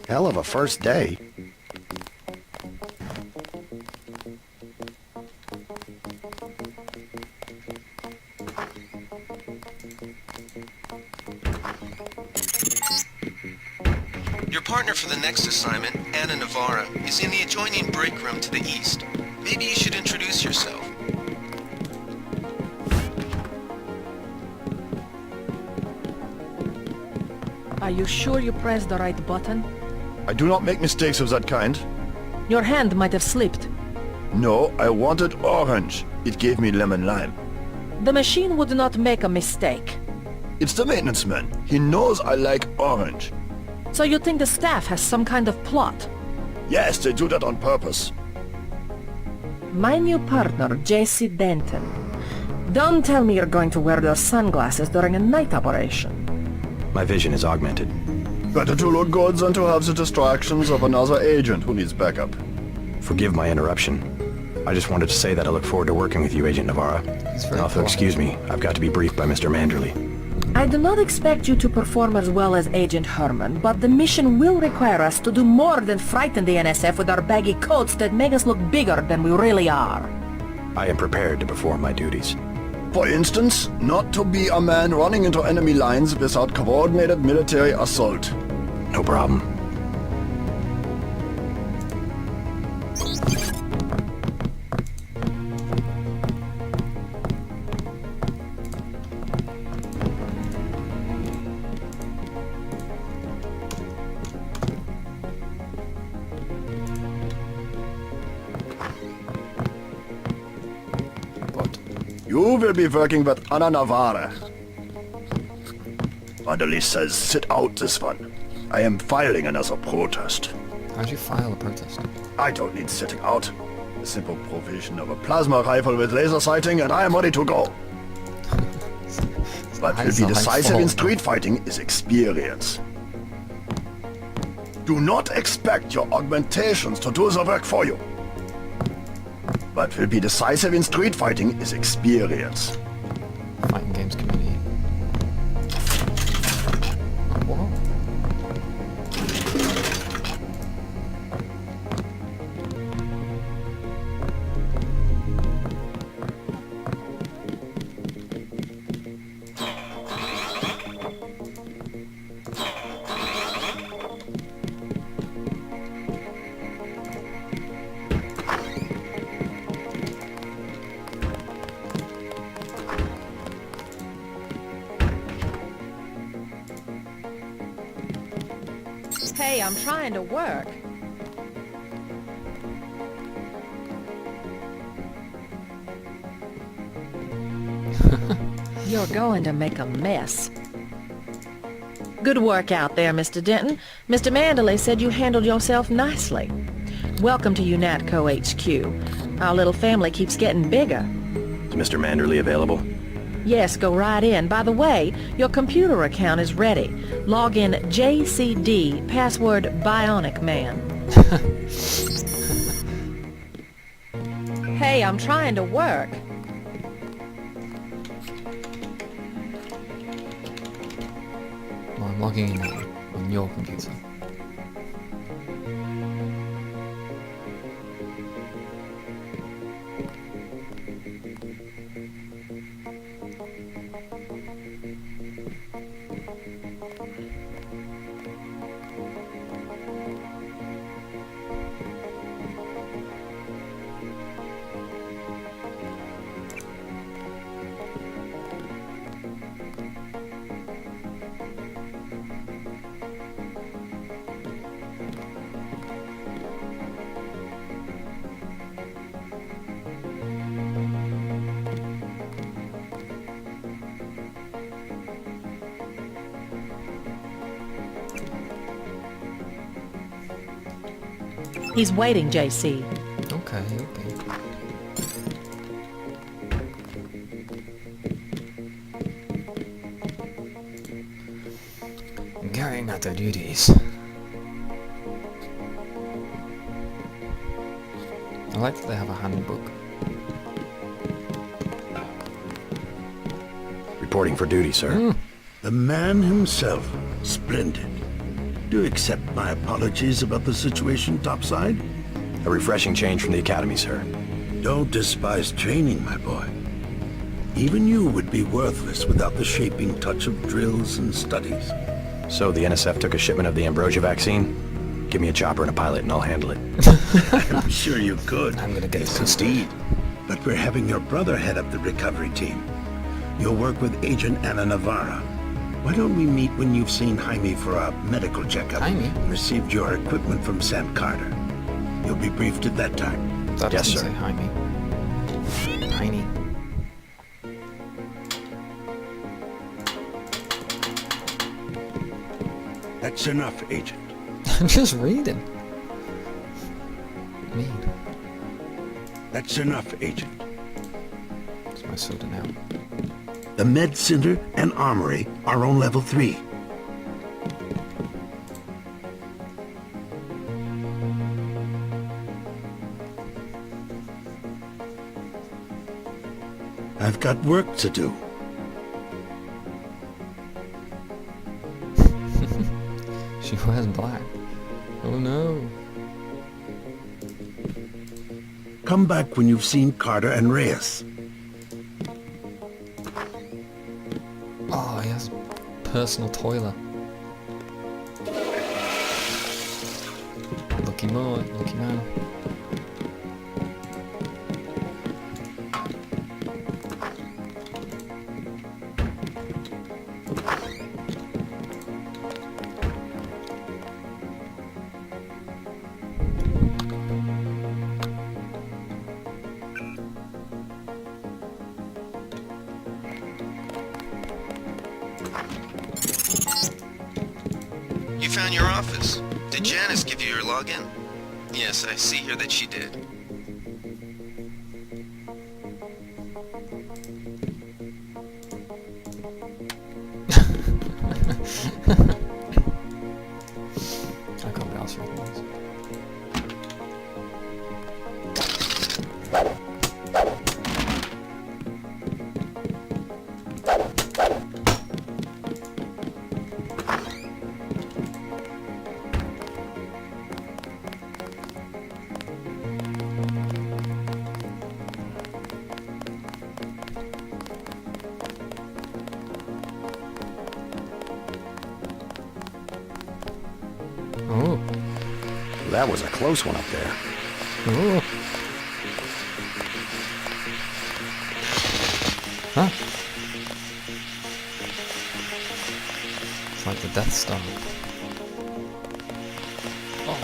Hell of a first day. Your partner for the next assignment, Anna Navarra, is in the adjoining break room to the east. Maybe you should introduce yourself. Are you sure you pressed the right button? I do not make mistakes of that kind. Your hand might have slipped. No, I wanted orange. It gave me lemon lime. The machine would not make a mistake. It's the maintenance man. He knows I like orange. So you think the staff has some kind of plot? Yes, they do that on purpose. My new partner, J.C. Denton. Don't tell me you're going to wear those sunglasses during a night operation. My vision is augmented. Better to look good than to have the distractions of another agent who needs backup. Forgive my interruption. I just wanted to say that I look forward to working with you, Agent Navarra. Also, excuse me, I've got to be briefed by Mr. Manderley. I do not expect you to perform as well as Agent Herman, but the mission will require us to do more than frighten the NSF with our baggy coats that make us look bigger than we really are. I am prepared to perform my duties. For instance, not to be a man running into enemy lines without coordinated military assault. No problem. You will be working with Anna Navarra. Manderley says sit out this one. I am filing another protest. How'd you file a protest? I don't need sitting out. A simple provision of a plasma rifle with laser sighting and I am ready to go. What will be decisive in street fighting is experience. Do not expect your augmentations to do the work for you. What will be decisive in street fighting is experience. Fighting games community. Whoa. Hey, I'm trying to work. You're going to make a mess. Good work out there, Mr. Denton. Mr. Manderley said you handled yourself nicely. Welcome to UNATCO HQ. Our little family keeps getting bigger. Is Mr. Manderley available? Yes, go right in. By the way, your computer account is ready. Log in JCD, password Bionic Man. Hey, I'm trying to work. Well, I'm logging in now on your computer. He's waiting, JC. Okay, okay. Carrying out their duties. I like that they have a handbook. Reporting for duty, sir. The man himself. Splendid. Do you accept my apologies about the situation topside? A refreshing change from the academy, sir. Don't despise training, my boy. Even you would be worthless without the shaping touch of drills and studies. So the NSF took a shipment of the ambrosia vaccine? Give me a chopper and a pilot and I'll handle it. I'm sure you could. I'm gonna get Yes, this indeed. But we're having your brother head up the recovery team. You'll work with Agent Ana Navarra. Why don't we meet when you've seen Jaime for a medical checkup? Jaime? And received your equipment from Sam Carter. You'll be briefed at that time. That Yes, doesn't sir. say Jaime. Tiny. That's enough, Agent. I'm just reading. Mean. That's enough, Agent. It's my soda now. The Med Center and Armory are on level 3. I've got work to do. She wears black. Oh no. Come back when you've seen Carter and Reyes. Oh, he has personal toilet. Lucky man. You found your office. Did Janice give you your login? Yes, I see here that she did. I can't be asked for this. Oh. That was a close one up there. Oh. Huh? It's like the Death Star. Oh,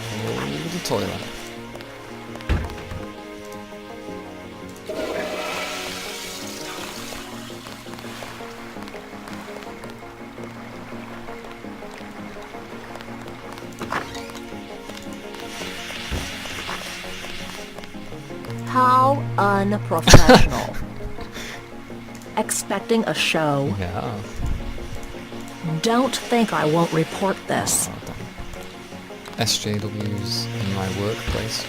the toilet. How unprofessional. Expecting a show. Yeah. Don't think I won't report this. Oh, damn. SJWs in my workplace.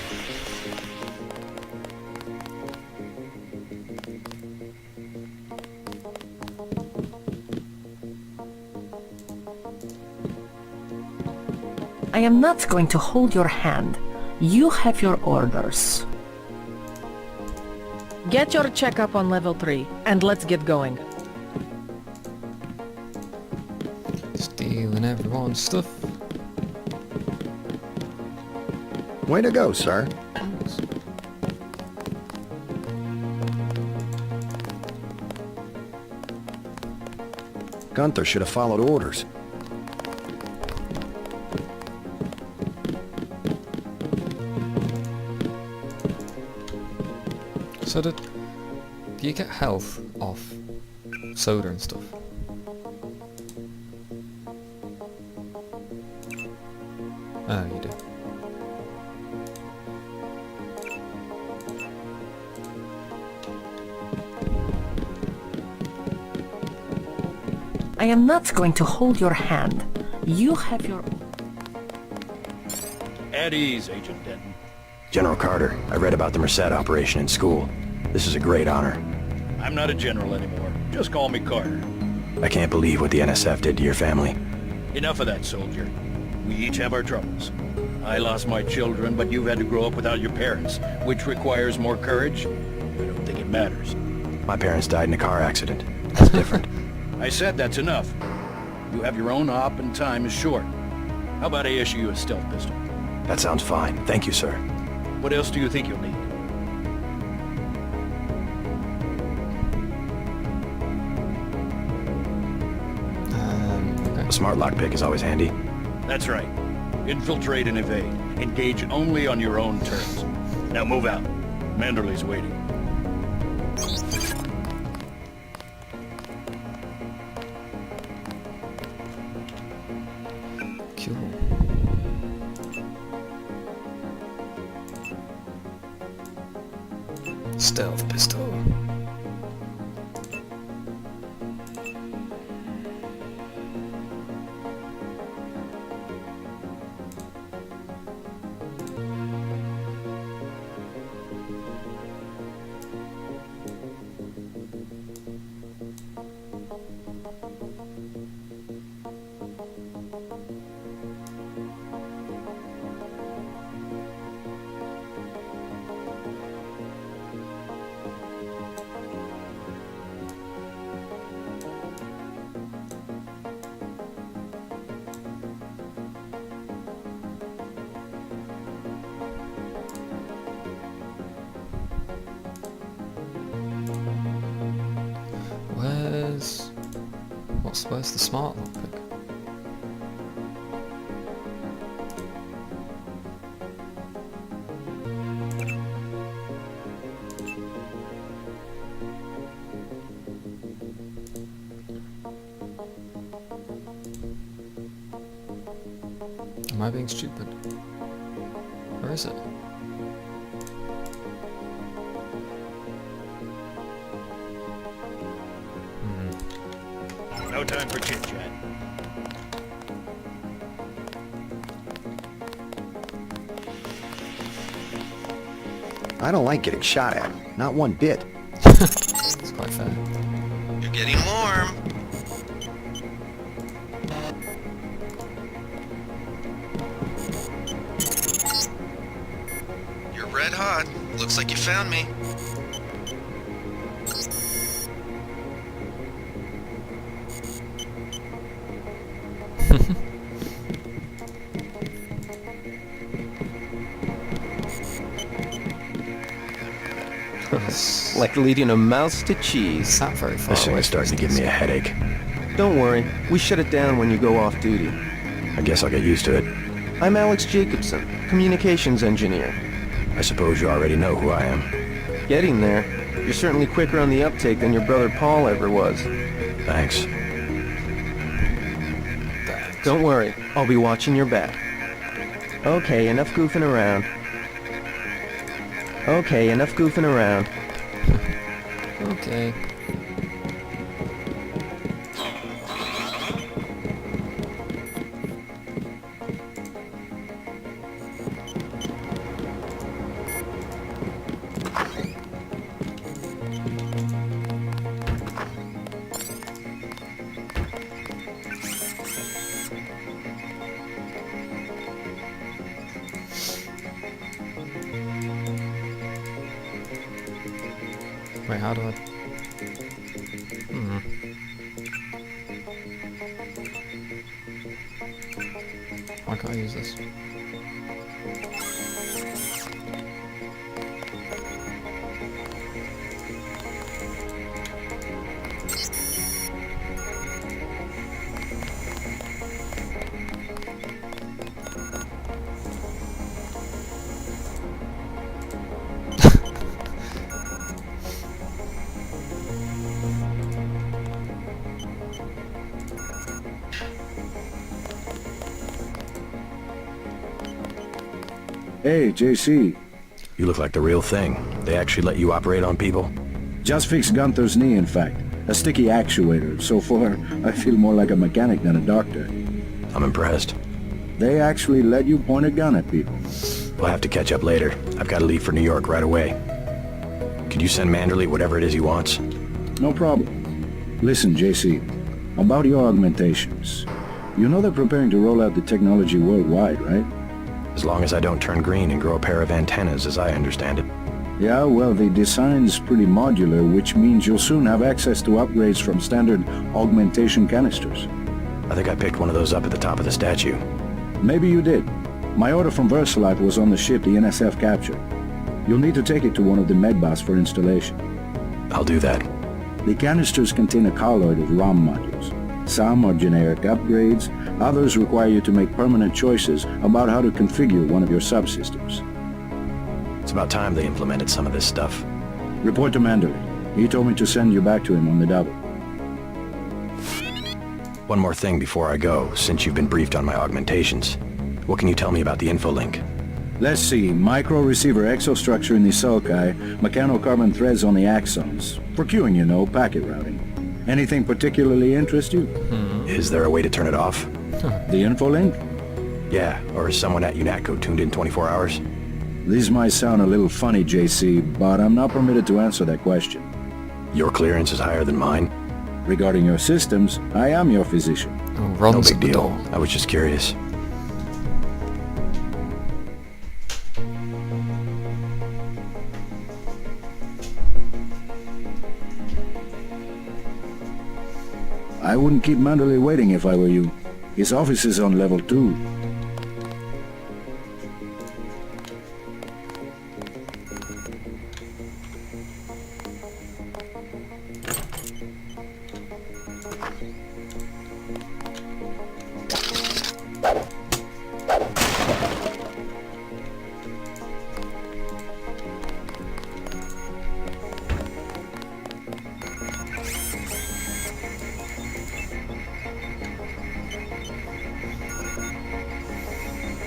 I am not going to hold your hand. You have your orders. Get your checkup on level 3, and let's get going. Stealing everyone's stuff. Way to go, sir. Thanks. Gunther should have followed orders. So do you get health off soda and stuff? Oh, you do. I am not going to hold your hand. You have your... At ease, Agent Denton. General Carter, I read about the Merced operation in school. This is a great honor. I'm not a general anymore. Just call me Carter. I can't believe what the NSF did to your family. Enough of that, soldier. We each have our troubles. I lost my children, but you've had to grow up without your parents, which requires more courage. I don't think it matters. My parents died in a car accident. That's different. I said that's enough. You have your own op and time is short. How about I issue you a stealth pistol? That sounds fine. Thank you, sir. What else do you think you'll need? A smart lockpick is always handy. That's right. Infiltrate and evade. Engage only on your own terms. Now move out. Manderley's waiting. Cool. Stealth pistol. Where's the smart lockpick? Am I being stupid? Where is it? No time for chit-chat. I don't like getting shot at. Not one bit. It's quite fair. You're getting warm. You're red hot. Looks like you found me. Like leading a mouse to cheese. It's not very far This thing away is from starting to give me a headache. Don't worry, we shut it down when you go off duty. I guess I'll get used to it. I'm Alex Jacobson, communications engineer. I suppose you already know who I am. Getting there. You're certainly quicker on the uptake than your brother Paul ever was. Thanks. Don't worry, I'll be watching your back. Okay, enough goofing around. Okay, enough goofing around. Okay. Wait, how do I... Why can't I use this? Hey, JC. You look like the real thing. They actually let you operate on people? Just fixed Gunther's knee, in fact. A sticky actuator. So far, I feel more like a mechanic than a doctor. I'm impressed. They actually let you point a gun at people. We'll have to catch up later. I've got to leave for New York right away. Could you send Manderley whatever it is he wants? No problem. Listen, JC. About your augmentations. You know they're preparing to roll out the technology worldwide, right? As long as I don't turn green and grow a pair of antennas, as I understand it. Yeah, well, the design's pretty modular, which means you'll soon have access to upgrades from standard augmentation canisters. I think I picked one of those up at the top of the statue. Maybe you did. My order from Versalite was on the ship the NSF captured. You'll need to take it to one of the medbas for installation. I'll do that. The canisters contain a colloid of ROM modules. Some are generic upgrades, others require you to make permanent choices about how to configure one of your subsystems. It's about time they implemented some of this stuff. Report to Mandalay. He told me to send you back to him on the double. One more thing before I go, since you've been briefed on my augmentations. What can you tell me about the info link? Let's see. Micro-receiver exostructure in the sulci, mechanocarbon threads on the axons. For queuing, you know, packet routing. Anything particularly interest you? Is there a way to turn it off? The info link? Yeah, or is someone at UNATCO tuned in 24 hours? This might sound a little funny, JC, but I'm not permitted to answer that question. Your clearance is higher than mine? Regarding your systems, I am your physician. Oh, Ron's No at big the deal. door. I was just curious. I wouldn't keep Mandalay waiting if I were you. His office is on level 2.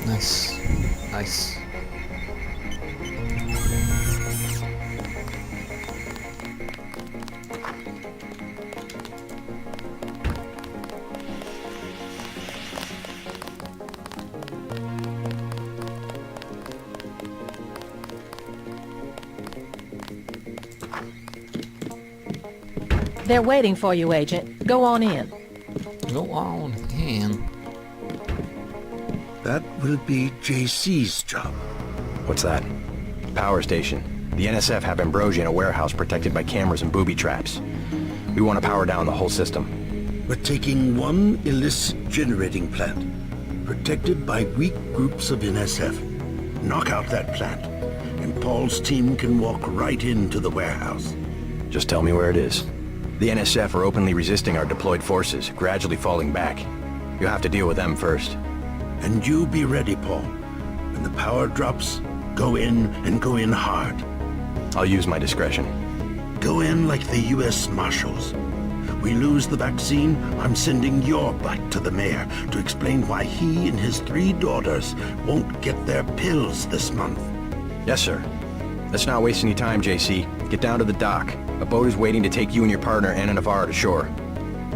Nice. Nice. They're waiting for you, Agent. Go on in. Go on in. That will be JC's job. What's that? Power station. The NSF have Ambrosia in a warehouse protected by cameras and booby traps. We want to power down the whole system. We're taking one illicit generating plant, protected by weak groups of NSF. Knock out that plant, and Paul's team can walk right into the warehouse. Just tell me where it is. The NSF are openly resisting our deployed forces, gradually falling back. You'll have to deal with them first. And you be ready, Paul. When the power drops, go in and go in hard. I'll use my discretion. Go in like the U.S. Marshals. We lose the vaccine, I'm sending your butt to the mayor to explain why he and his 3 daughters won't get their pills this month. Yes, sir. Let's not waste any time, JC. Get down to the dock. A boat is waiting to take you and your partner, Anna Navarro, to shore.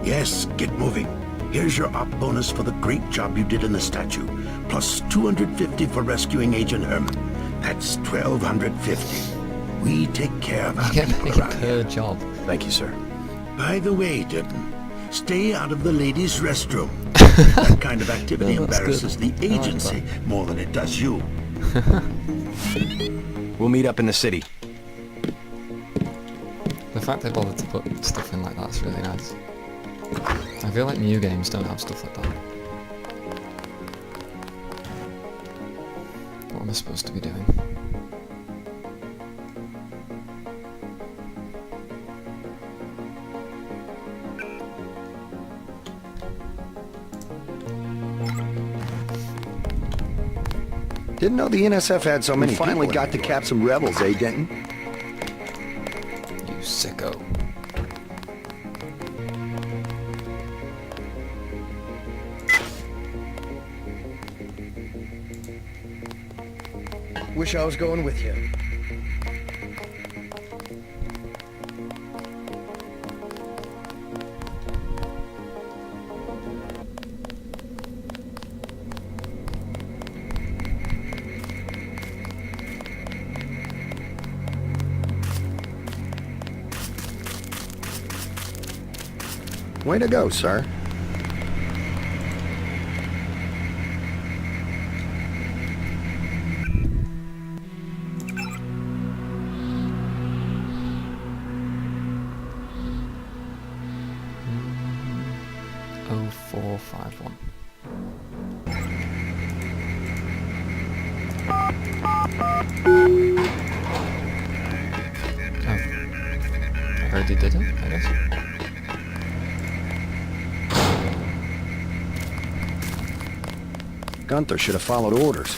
Yes, get moving. Here's your op bonus for the great job you did in the statue, plus 250 for rescuing Agent Herman. That's 1,250. We take care of our You get people paid around per here. job. Thank you, sir. By the way, Denton, stay out of the ladies' restroom. That kind of activity No, that's embarrasses good. the I like agency that. more than it does you. We'll meet up in the city. The fact they bothered to put stuff in like that's really nice. I feel like new games don't have stuff like that. What am I supposed to be doing? Didn't know the NSF had so many. finally people got in to New cap York. some rebels, eh, Denton? You sicko. Wish I was going with you. Way to go, sir. Oh, 451. Oh. I already did it, I guess. Gunther should have followed orders.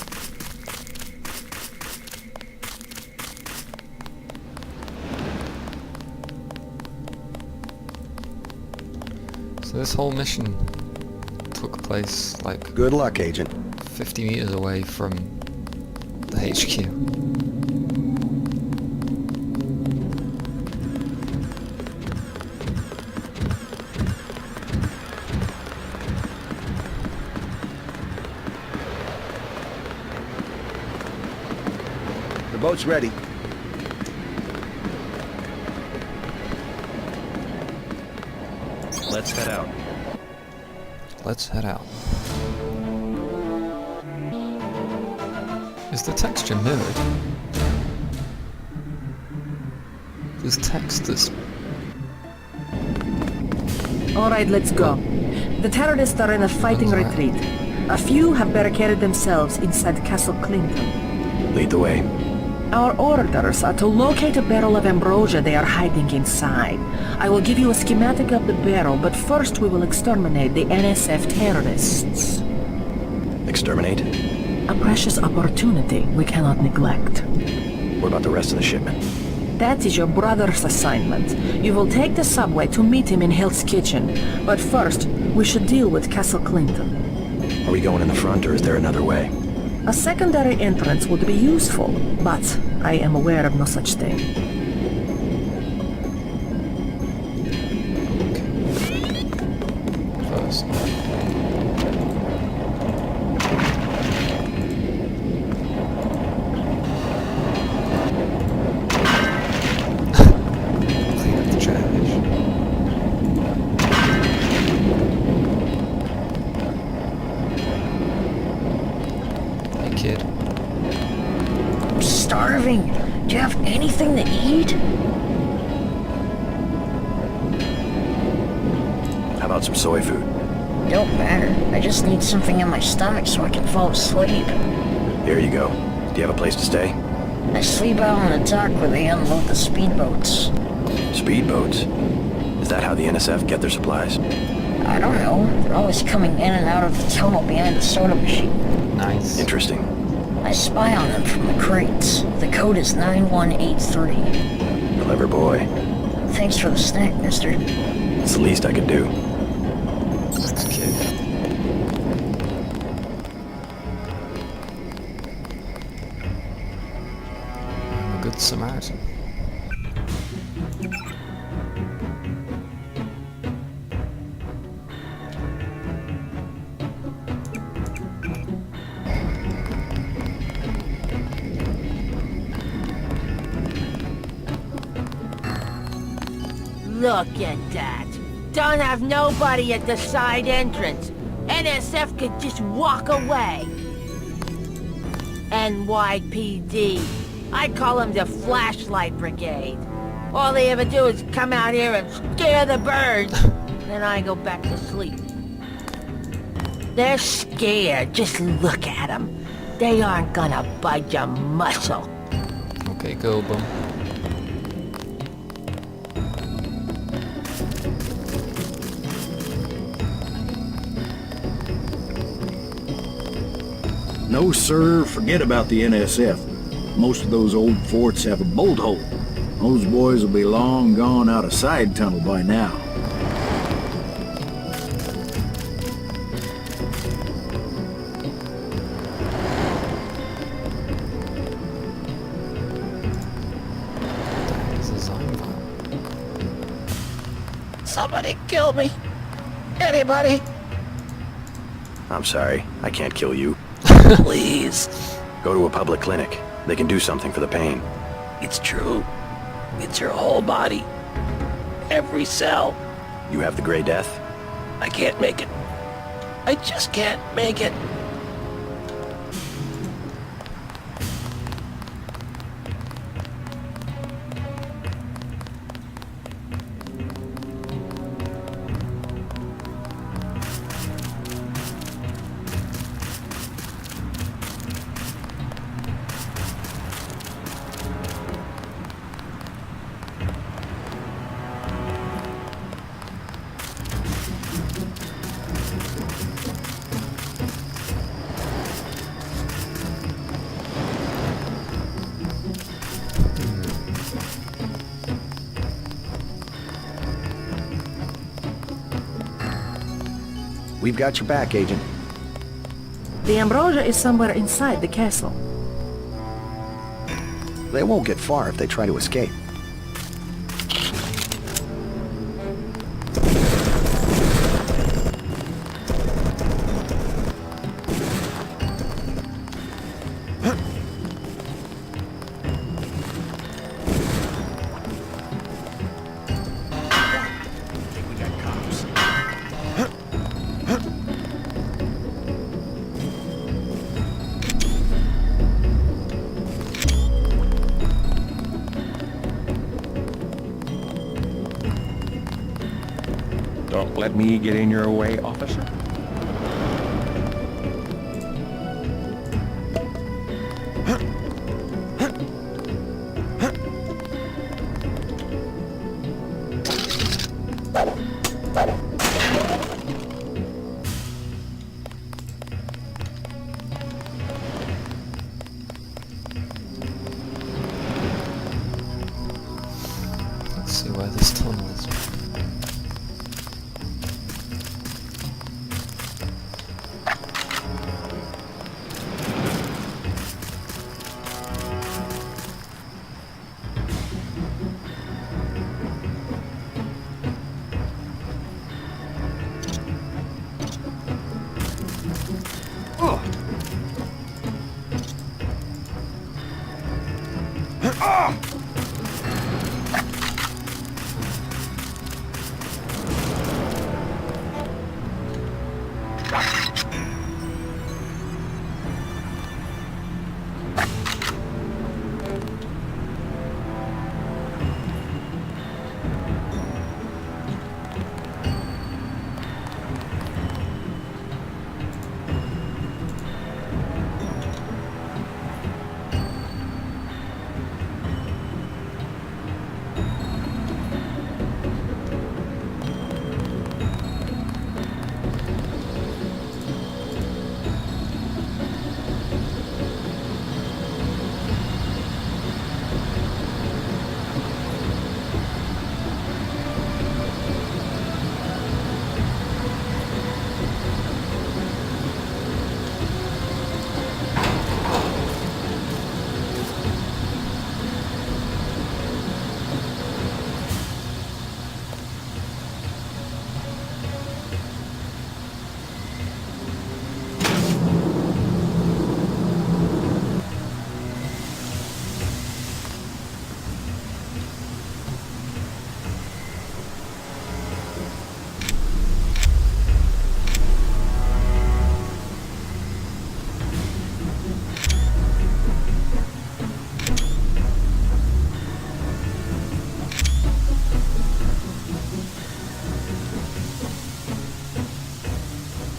So this whole mission took place like Good luck, Agent. 50 meters away from the HQ. The boat's ready. Let's head out. Let's head out. Is the texture mirrored? There's text that's... Alright, let's go. The terrorists are in a fighting retreat. A few have barricaded themselves inside Castle Clinton. Lead the way. Our orders are to locate a barrel of ambrosia they are hiding inside. I will give you a schematic of the barrel, but first we will exterminate the NSF terrorists. Exterminate? A precious opportunity we cannot neglect. What about the rest of the shipment? That is your brother's assignment. You will take the subway to meet him in Hill's kitchen. But first, we should deal with Castle Clinton. Are we going in the front, or is there another way? A secondary entrance would be useful, but I am aware of no such thing. First. Clean up the trash. Hey kid. I'm starving. Do you have anything to eat? How about some soy food? Don't matter. I just need something in my stomach so I can fall asleep. Here you go. Do you have a place to stay? I sleep out on the dock where they unload the speedboats. Speedboats? Is that how the NSF get their supplies? I don't know. They're always coming in and out of the tunnel behind the soda machine. Nice. Interesting. I spy on them from the crates. The code is 9183. Clever boy. Thanks for the snack, mister. It's the least I could do. Thanks, kid. I'm a good Samaritan. Look at that. Don't have nobody at the side entrance. NSF could just walk away. NYPD. I'd call them the Flashlight Brigade. All they ever do is come out here and scare the birds. Then I go back to sleep. They're scared. Just look at them. They aren't gonna budge a muscle. Okay, go, boom. No, sir, forget about the NSF. Most of those old forts have a bolt hole. Those boys will be long gone out a side tunnel by now. This is on fire. Somebody kill me. Anybody? I'm sorry. I can't kill you. Please. Go to a public clinic. They can do something for the pain. It's true. It's your whole body. Every cell. You have the Gray Death? I can't make it. I just can't make it. We've got your back, Agent. The Ambrosia is somewhere inside the castle. They won't get far if they try to escape. Don't let me get in your way, officer. Let's see where this tunnel is.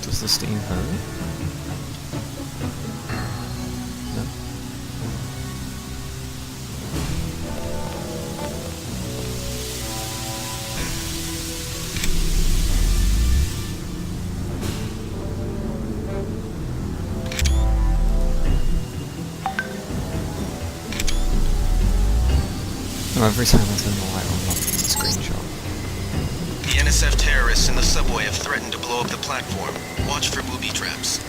Does the steam hurt? No? No, every time I turn the light on, it's a screenshot. The NSF terrorists in the subway have threatened to blow up the platform. Watch for booby traps.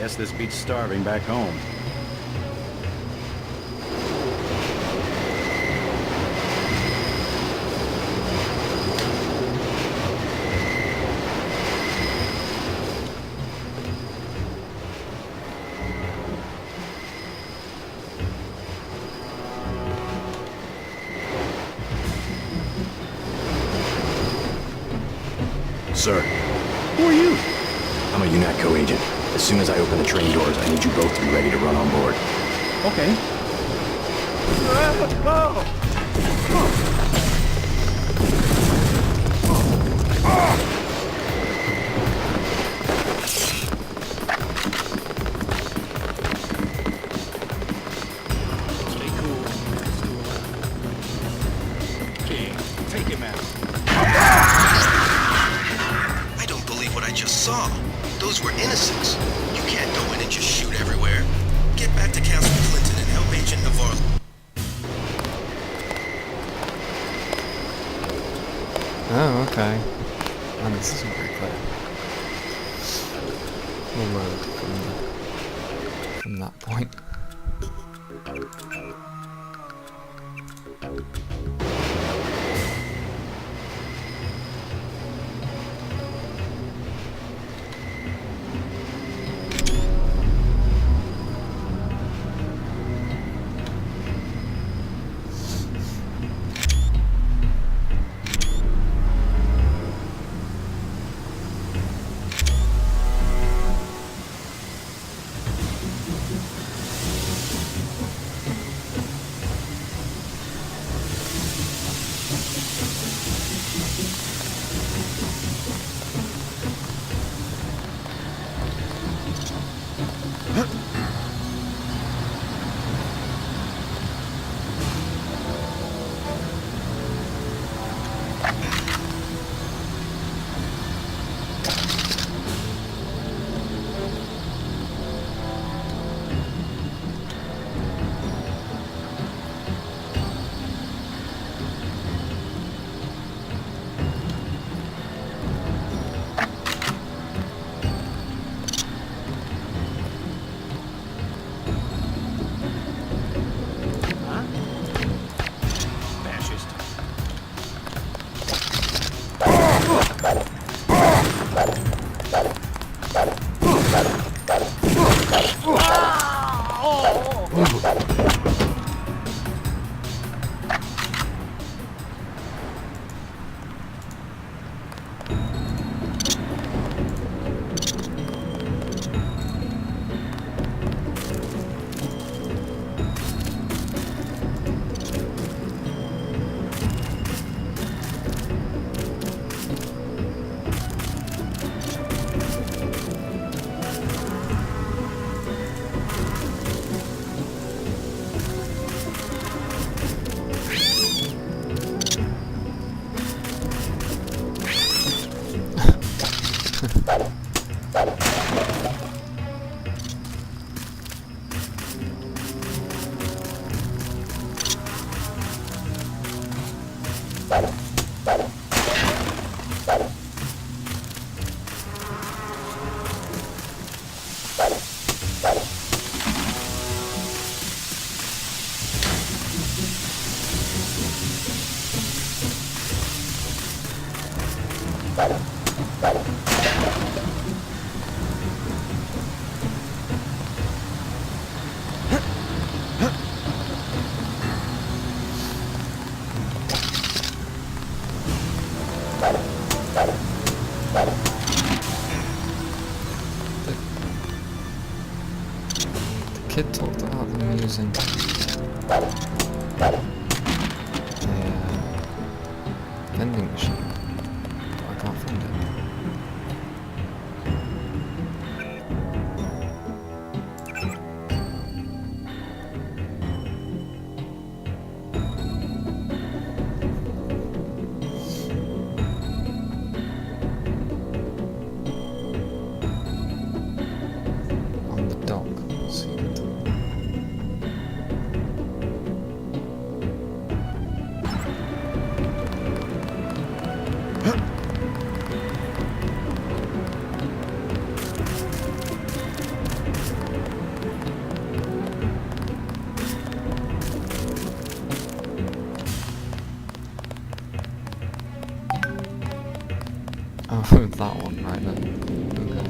guess this beats starving back home. Sir, Who are you? I'm a UNATCO agent. As soon as I open the train doors, I need you both to be ready to run on board. Okay. Stay cool. Okay, take him out. I don't believe what I just saw. Those were innocents. You can't go in and just shoot everywhere. Get back to Castle Clinton and help Agent Navarro. Oh, okay. And this isn't very clear. We'll load from that point. Kid talked about them using a vending machine, but I can't find it. On the dock, see it. Oh, that one, right then. Okay.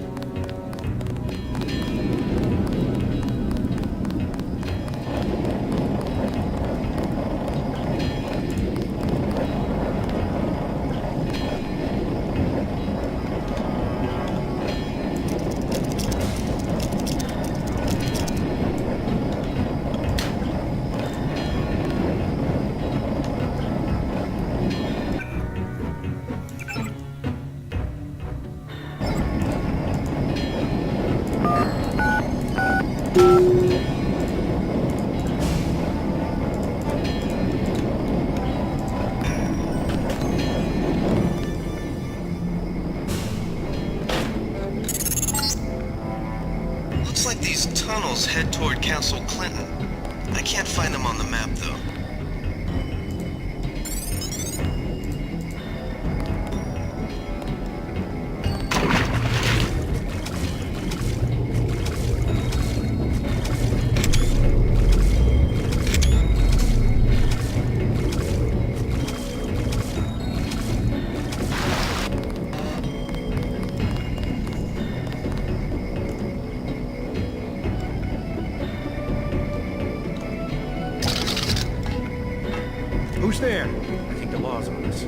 Looks like these tunnels head toward Castle Clinton. I can't find them on the map, though. Who's there? I think the law's on us.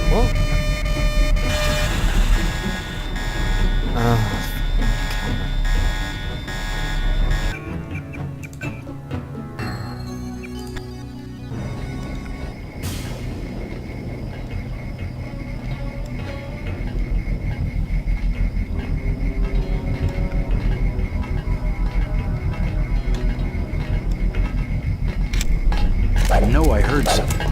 What? I know I heard something.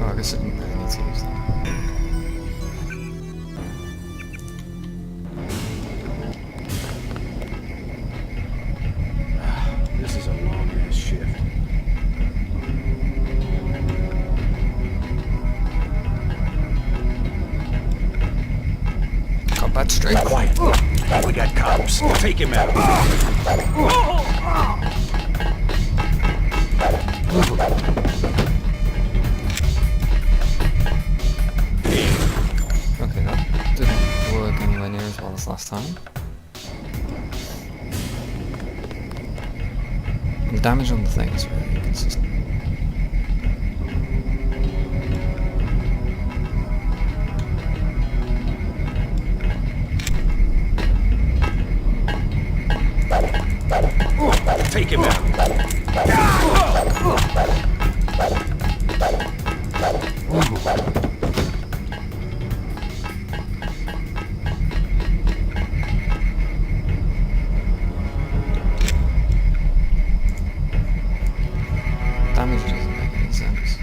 Oh, I guess I didn't really need to use that. This is a long-ass shift. Got that straight. Quiet. We got cops. Take him out. Okay, that didn't work anywhere near as well as last time. The damage on the thing is really inconsistent. Take him out. Damage doesn't make any sense.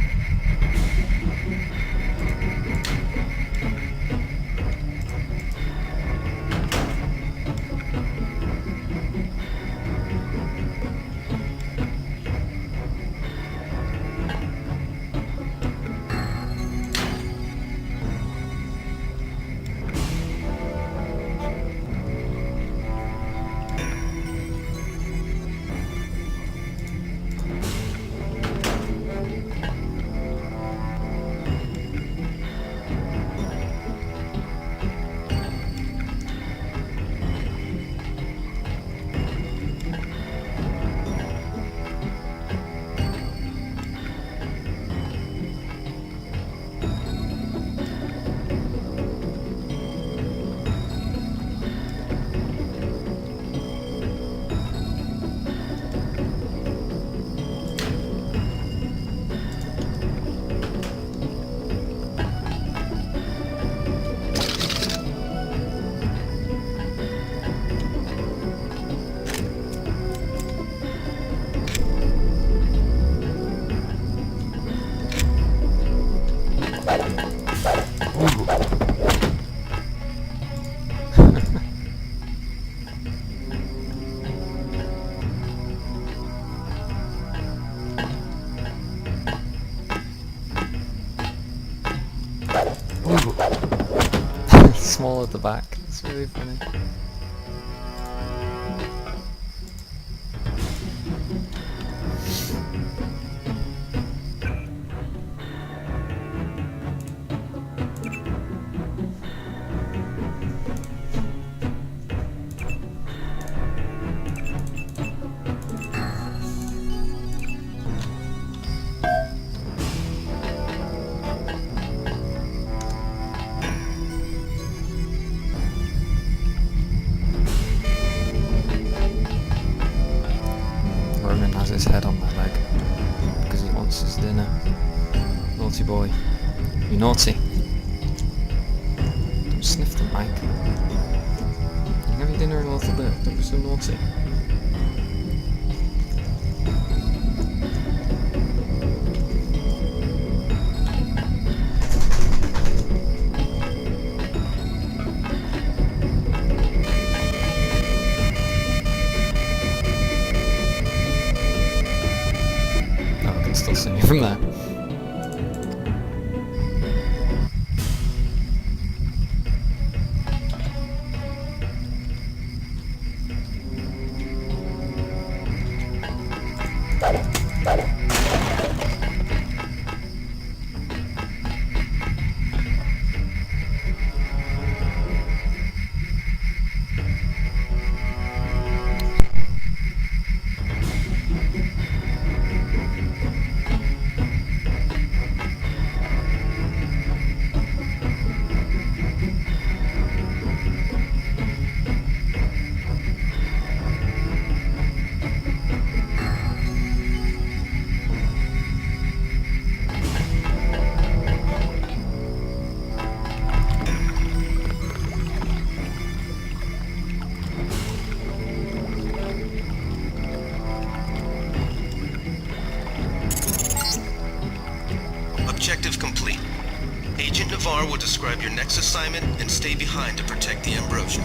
small at the back. It's really funny. Roman has his head on my leg because he wants his dinner. Naughty boy. You naughty. Don't sniff the mic. You have your dinner in a little bit. Don't be so naughty. Still see me from there. Objective complete. Agent Navarre will describe your next assignment and stay behind to protect the Ambrosia.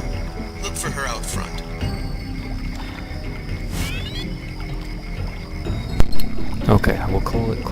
Look for her out front. Okay, I will call it quits.